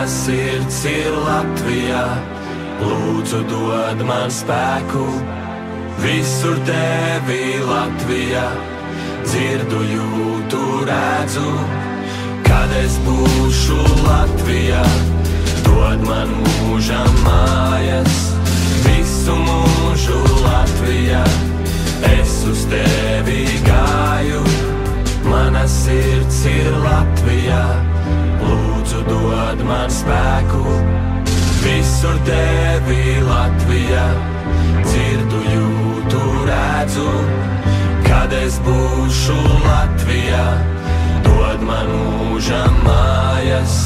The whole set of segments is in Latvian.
Mana sirds ir Latvijā, lūdzu dod man spēku. Visur tevi Latvijā, dzirdu, jūtu, redzu. Kad es būšu Latvijā, dod man mūžam mājas. Visu mūžu Latvijā, es uz tevi gāju. Mana sirds ir Latvijā, lūdzu dod man spēku. Visur tevi Latvijā, dzirdu, jūtu, redzu. Kad es būšu Latvijā, dod man mūžam mājas.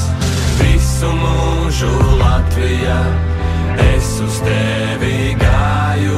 Visu mūžu Latvijā, es uz tevi gāju.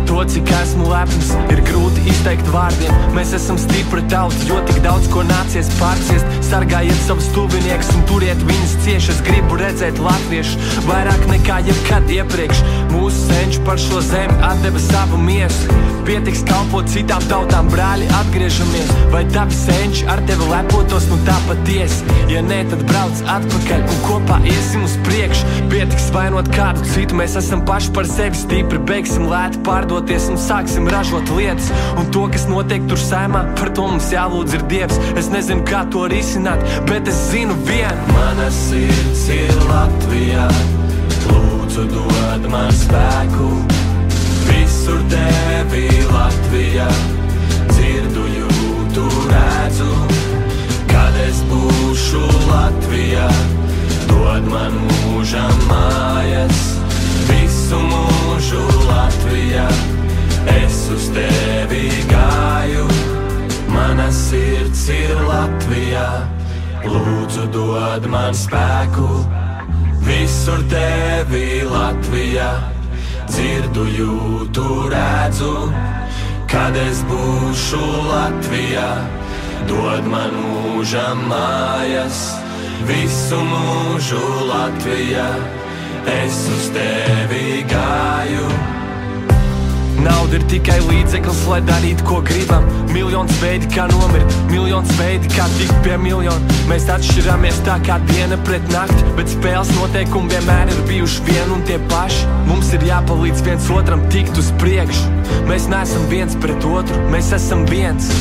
To, cik esmu lepns, ir grūti izteikt vārdiem. Mēs esam stipra tauta, jo tik daudz ko nācies pārciest. Sargājiet savus tuviniekus un turiet viņus cieši. Es gribu redzēt latviešus vairāk nekā jebkad iepriekš. Mūsu senči par šo zemi atdeva savu miesu. Pietiks kalpot citām tautām, brāļi, atgriežamies. Vai tavi senči ar tevi lepotos, nu tā patiesi? Ja nē, tad brauc atpakaļ un kopā iesim uz priekšu. Pietiks vainot kādu citu, mēs esam paši par sevi stipri. Beigsim lēti pārdoties un sāksim ražot lietas. Un to, kas notiek tur saimā, par to mums jālūdz ir Dievs. Es nezinu, kā to risināt, bet es zinu vienu. Mana sirds ir Latvijā, lūdzu dod man spēku. Visur tevi Latvijā, dzirdu, jūtu, redzu. Kad es būšu Latvijā, dod man mūžam mājas. Visu mūžu Latvijā, es uz tevi gāju. Mana sirds ir Latvijā, lūdzu dod man spēku. Visur tevi Latvijā, dzirdu, jūtu, redzu. Kad es būšu Latvijā, dod man mūžam mājas. Visu mūžu Latvijā, es uz tevi gāju. Nauda ir tikai līdzeklis, lai darītu, ko gribam. Miljons veidi, kā nomirt, miljons veidi, kā tikt pie miljona. Mēs atšķiramies tā kā diena pret nakti, bet spēles noteikumi vienmēr ir bijuši vien un tie paši. Mums ir jāpalīdz viens otram tikt uz priekšu. Mēs neesam viens pret otru, mēs esam viens.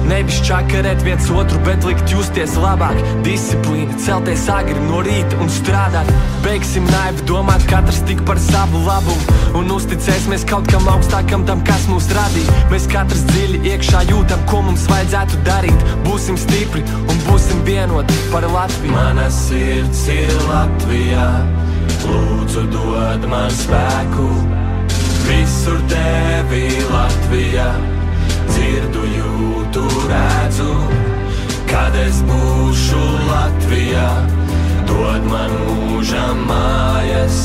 Nevis čakarēt viens otru, bet likt justies labāk. Disciplīna, celties agri no rīta un strādāt. Beigsim naivi domāt katrs tik par savu labumu un uzticēsimies kaut kam augstākam tam, kas mūs radīja. Mēs katrs dziļi iekšā jūtam, ko mums vajadzētu darīt. Būsim stipri un būsim vienoti par Latviju. Mana sirds ir Latvijā, lūdzu dod man spēku. Visur tevi Latvijā, dzirdu, jūtu, redzu. Kad es būšu Latvijā, dod man mūžam mājas.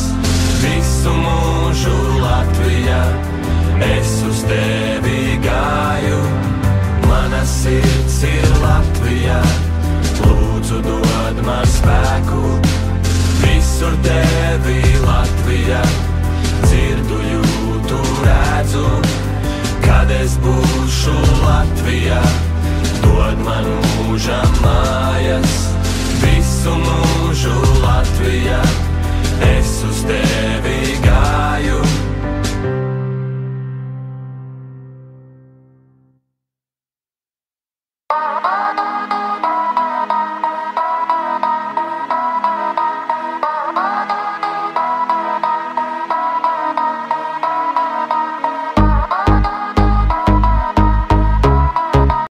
Visu mūžu Latvijā, es uz tevi gāju. Mana sirds ir Latvijā, lūdzu dod man spēku. Visur tevi Latvijā, dzirdu, jūtu, redzu. Kad es būšu Latvijā, dod man mūžam mājas.